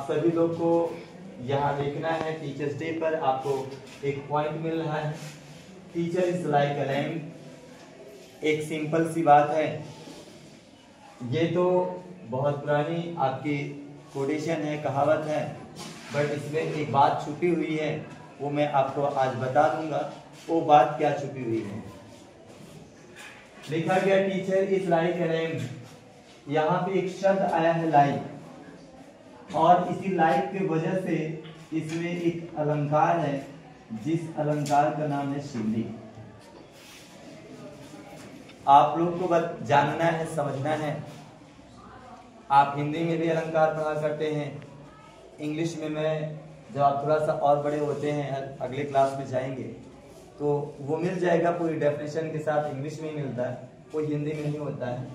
सभी लोग को यहाँ देखना है टीचर्स डे पर आपको एक पॉइंट मिल रहा है, teacher is like a lamp. एक सिंपल सी बात है, ये तो बहुत पुरानी आपकी कोटेशन है, कहावत है, बट इसमें एक बात छुपी हुई है, वो मैं आपको आज बता दूंगा। वो बात क्या छुपी हुई है? लिखा गया teacher is like a lamp. यहाँ पे एक शब्द आया है लाइक, और इसी लाइक की वजह से इसमें एक अलंकार है, जिस अलंकार का नाम है सिमली। आप लोग को बस जानना है, समझना है। आप हिंदी में भी अलंकार पढ़ा करते हैं, इंग्लिश में मैं जब आप थोड़ा सा और बड़े होते हैं, अगले क्लास में जाएंगे तो वो मिल जाएगा, पूरी डेफिनेशन के साथ इंग्लिश में ही मिलता है, कोई हिंदी में नहीं होता है।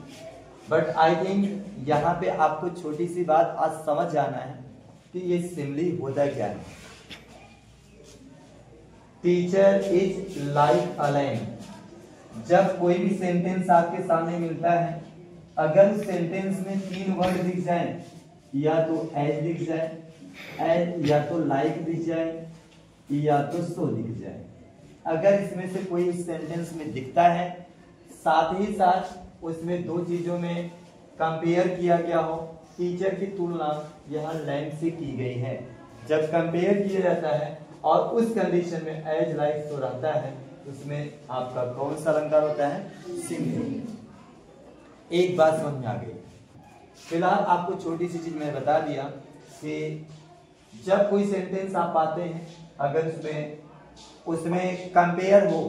बट आई थिंक यहाँ पे आपको छोटी सी बात आज समझ जाना है कि ये सिमली होता क्या है। Teacher is like a lamp. जब कोई भी सेंटेंस आपके सामने मिलता है, अगर सेंटेंस में 3 वर्ड दिख जाए, या तो एज दिख जाए, एज या तो लाइक दिख जाए, या तो सो दिख जाए, अगर इसमें से कोई सेंटेंस में दिखता है, साथ ही साथ उसमें 2 चीजों में कंपेयर किया गया हो, टीचर की तुलना यहाँ लैम्प से की गई है। जब कंपेयर किया जाता है और उस कंडीशन में एज लाइक सो रहता है, उसमें आपका कौन सा अलंकार होता है? सिमली। एक बात समझ में आ गई। फिलहाल आपको छोटी सी चीज मैं बता दिया कि जब कोई सेंटेंस आप पाते हैं, अगर उसमें कंपेयर हो,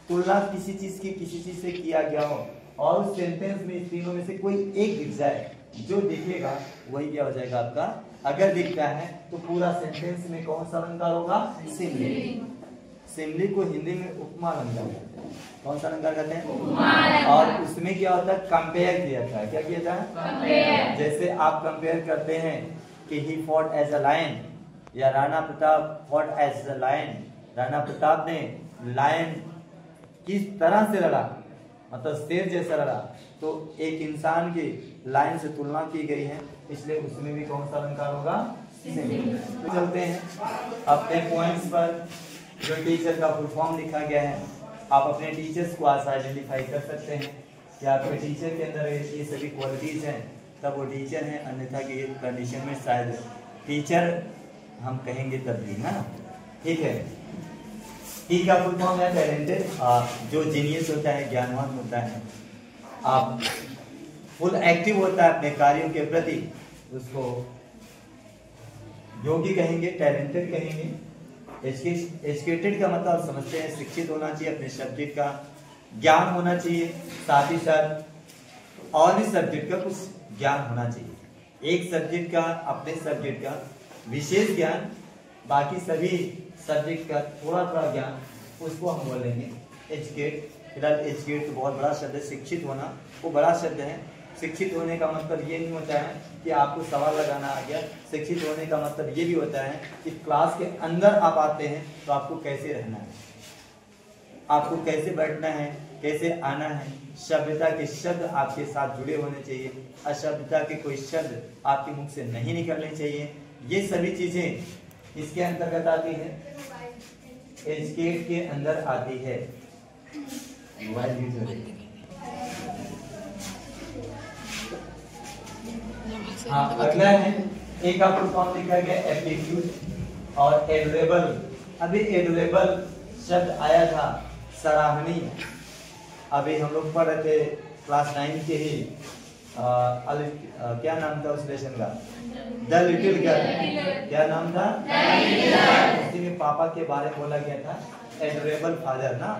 तुलना किसी चीज की किसी चीज से किया गया हो, और उस सेंटेंस में इस तीनों में से कोई एक दिख जाए, जो दिखेगा वही क्या हो जाएगा आपका? अगर दिखता है तो पूरा सेंटेंस में कौन सा अलंकार होगा? सिमली। सिमली को हिंदी में उपमा अलंकार कहते हैं। कौन सा अलंकार कहते हैं? और उसमें क्या होता है? कंपेयर किया जाता है। क्या किया जाता है? जैसे आप कंपेयर करते हैं कि he fought as a lion, या Rana Pratap fought as a lion. Rana Pratap ने लायन किस तरह से लड़ा, मतलब शेर जैसा लड़ा, तो एक इंसान की लायन से तुलना की गई है, इसलिए उसमें भी कौन सा अलंकार होगा? सिमली। तो चलते हैं अपने पॉइंट्स पर। जो टीचर का फुल फॉर्म लिखा गया है, आप अपने टीचर्स को आज आइडेंटिफाई कर सकते हैं कि आपके टीचर के अंदर ये सभी क्वालिटीज हैं, तब वो टीचर हैं, अन्यथा की कंडीशन में शायद टीचर हम कहेंगे तब भी ना। ठीक है, टी का फुल फॉर्म है टैलेंटेड। जो जीनियस होता है, ज्ञानवान होता है, आप फुल एक्टिव होता है अपने कार्यों के प्रति, उसको योगी कहेंगे, टैलेंटेड कहेंगे। एजुकेटेड का मतलब समझते हैं, शिक्षित होना चाहिए, अपने सब्जेक्ट का ज्ञान होना चाहिए, साथ ही साथ और भी सब्जेक्ट का कुछ ज्ञान होना चाहिए। एक सब्जेक्ट का, अपने सब्जेक्ट का विशेष ज्ञान, बाकी सभी सब्जेक्ट का थोड़ा थोड़ा ज्ञान, उसको हम बोलेंगे एजुकेट। फिलहाल एजुकेट तो बहुत बड़ा शब्द है, शिक्षित होना वो बड़ा शब्द है। शिक्षित होने का मतलब ये नहीं होता है कि आपको सवाल लगाना आ गया। शिक्षित होने का मतलब ये भी होता है कि क्लास के अंदर आप आते हैं तो आपको कैसे रहना है, आपको कैसे बैठना है, कैसे आना है। सभ्यता के शब्द आपके साथ जुड़े होने चाहिए, असभ्यता के कोई शब्द आपके मुख से नहीं निकलने चाहिए। ये सभी चीजें इसके अंतर्गत आती है, एजुकेट के अंदर आती है। हाँ, अगला है एक का फुल फॉर्म लिखा गया एप्टीट्यूड और एडोरेबल। अभी एडोरेबल शब्द आया था, सराहनीय। अभी हम लोग पढ़ रहे थे क्लास 9 के ही क्या नाम था उस लेसन का? The little girl. क्या नाम था? उसी में पापा के बारे में बोला गया था, एडोरेबल फादर ना।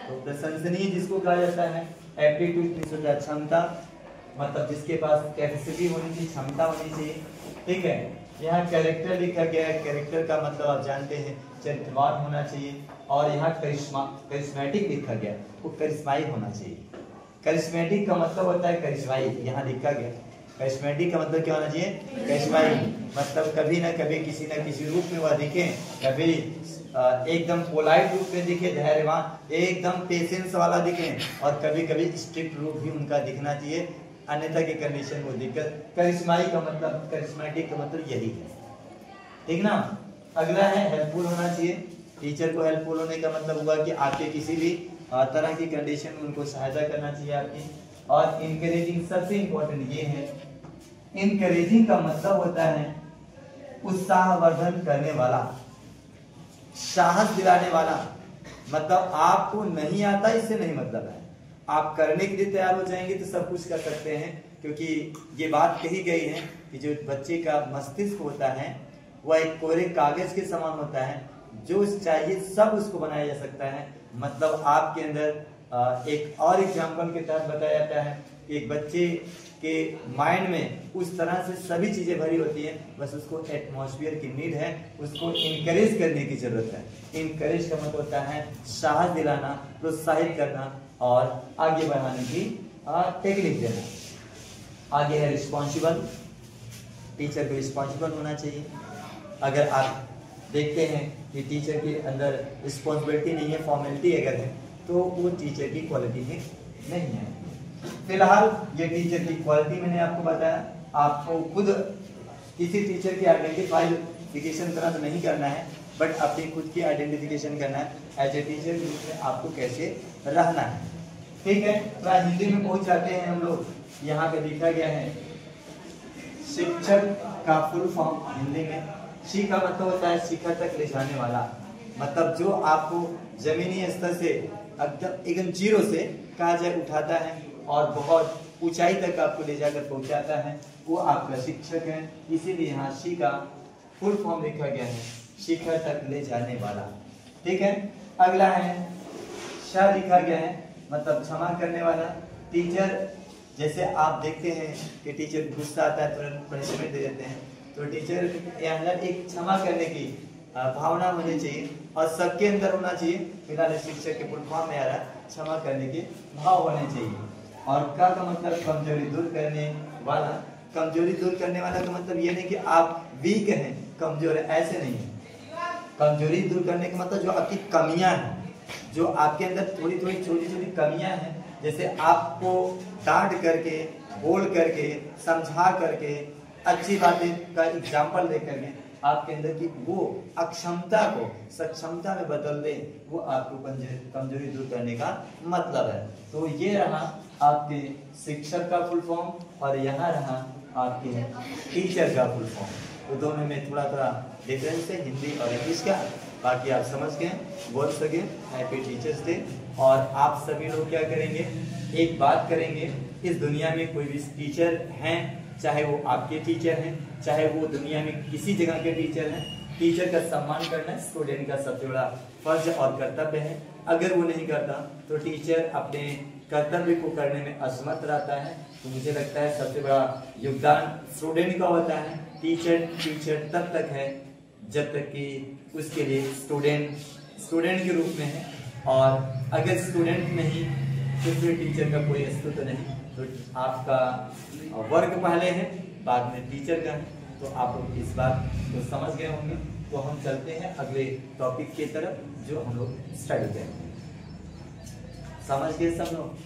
तो प्रशंसनीय जिसको कहा जाता है, एप्टीट्यूड क्षमता, मतलब जिसके पास कैपेसिटी होनी चाहिए, क्षमता होनी चाहिए। ठीक है, यहाँ कैरेक्टर लिखा गया है। कैरेक्टर का मतलब आप जानते हैं, चरित्रवान होना चाहिए। और यहाँ करिश्मेटिक लिखा गया, वो करिश्माई होना चाहिए। करिश्मेटिक का मतलब होता है करिश्माई, यहाँ लिखा गया। करिश्मेटिक का मतलब क्या होना चाहिए? करिश्माई, मतलब कभी ना कभी किसी न किसी रूप में वह दिखे, कभी एकदम पोलाइट रूप में दिखे, धैर्यवान, एकदम पेशेंस वाला दिखे, और कभी कभी स्ट्रिक्ट रूप भी उनका दिखना चाहिए, अन्यथा की कंडीशन वो दिक्कत। करिश्माई का मतलब, करिश्मेटिक का मतलब यही है। ठीक ना। अगला है हेल्पफुल होना चाहिए। टीचर को हेल्पफुल होने का मतलब हुआ कि आपके किसी भी तरह की कंडीशन में उनको सहायता करना चाहिए आपकी। और इनकरेजिंग सबसे इंपॉर्टेंट ये है, इनकरेजिंग का मतलब होता है उत्साहवर्धन करने वाला, साहस दिलाने वाला। मतलब आपको नहीं आता इससे नहीं मतलब है, आप करने के लिए तैयार हो जाएंगे तो सब कुछ कर सकते हैं। क्योंकि ये बात कही गई है कि जो बच्चे का मस्तिष्क होता है वह एक कोरे कागज के समान होता है, जो चाहिए सब उसको बनाया जा सकता है। मतलब आपके अंदर एक और एग्जाम्पल के तहत बताया जाता है कि एक बच्चे के माइंड में उस तरह से सभी चीजें भरी होती हैं, बस उसको एटमॉस्फेयर की नीड है, उसको इनकरेज करने की जरूरत है। इनकरेज का मतलब होता है साहस दिलाना, प्रोत्साहित करना और आगे बढ़ाने की टेक्निक देना। आगे है रिस्पॉन्सिबल। टीचर को रिस्पॉन्सिबल होना चाहिए। अगर आप देखते हैं कि टीचर के अंदर रिस्पॉन्सिबिलिटी नहीं है, फॉर्मेलिटी अगर है, तो वो टीचर की क्वालिटी में नहीं है। फिलहाल ये टीचर की क्वालिटी मैंने आपको बताया। आपको खुद किसी टीचर की आइडेंटिफिकेशन तुरंत नहीं करना है, बट अपनी खुद की आइडेंटिफिकेशन करना है एज ए टीचर के रूप में आपको कैसे रहना है। ठीक है, तो हिंदी में पहुंच जाते हैं हम लोग। यहाँ पे लिखा गया है शिक्षक का फुल फॉर्म हिंदी में। शी का मतलब होता है शिखर तक ले जाने वाला, मतलब जो आपको जमीनी स्तर से एकदम जीरो से कहा जाए उठाता है और बहुत ऊंचाई तक आपको ले जाकर पहुंचाता है, वो आपका शिक्षक है। इसीलिए यहाँ शी का फुल फॉर्म लिखा गया है शिखर तक ले जाने वाला। ठीक है, अगला है श लिखा गया है, मतलब क्षमा करने वाला। टीचर जैसे आप देखते हैं कि टीचर गुस्सा आता है तुरंत पनिशमेंट दे देते हैं, तो टीचर के अंदर एक क्षमा करने की भावना होनी चाहिए और सबके अंदर होना चाहिए। फिलहाल शिक्षक के फुल फॉर्म में आ रहा है क्षमा करने के भाव होने चाहिए। और का मतलब कमजोरी दूर करने वाला। कमजोरी दूर करने वाला का मतलब ये नहीं कि आप वीक हैं, कमजोर है, ऐसे नहीं है। कमजोरी दूर करने का मतलब जो आपकी कमियां हैं, जो आपके अंदर थोड़ी थोड़ी छोटी छोटी कमियां हैं, जैसे आपको डांट करके, बोल करके, समझा करके, अच्छी बातें का एग्जाम्पल दे करके आपके अंदर की वो अक्षमता को सक्षमता में बदल दे, वो आपको कमजोरी दूर करने का मतलब है। तो ये रहा आपके शिक्षक का फुल फॉर्म और यहाँ रहा आपके टीचर का फुल फॉर्म। तो दोनों में थोड़ा थोड़ा डिफरेंस है हिंदी और इंग्लिश का। बाकी आप समझ गए, बोल सके। Happy teachers day. और आप सभी लोग क्या करेंगे, एक बात करेंगे, इस दुनिया में कोई भी टीचर हैं, चाहे वो आपके टीचर हैं, चाहे वो दुनिया में किसी जगह के टीचर हैं, टीचर का सम्मान करना स्टूडेंट का सबसे बड़ा फर्ज और कर्तव्य है। अगर वो नहीं करता तो टीचर अपने कर्तव्य को करने में असमर्थ रहता है। तो मुझे लगता है सबसे बड़ा योगदान स्टूडेंट का होता है। टीचर तब तक है जब तक कि उसके लिए स्टूडेंट के रूप में है, और अगर स्टूडेंट नहीं तो फिर टीचर का कोई अस्तित्व नहीं। तो आपका वर्ग पहले है, बाद में टीचर का है। तो आप लोग इस बात को समझ गए होंगे। तो हम चलते हैं अगले टॉपिक की तरफ जो हम लोग स्टडी करेंगे। समझ गए सब लोग?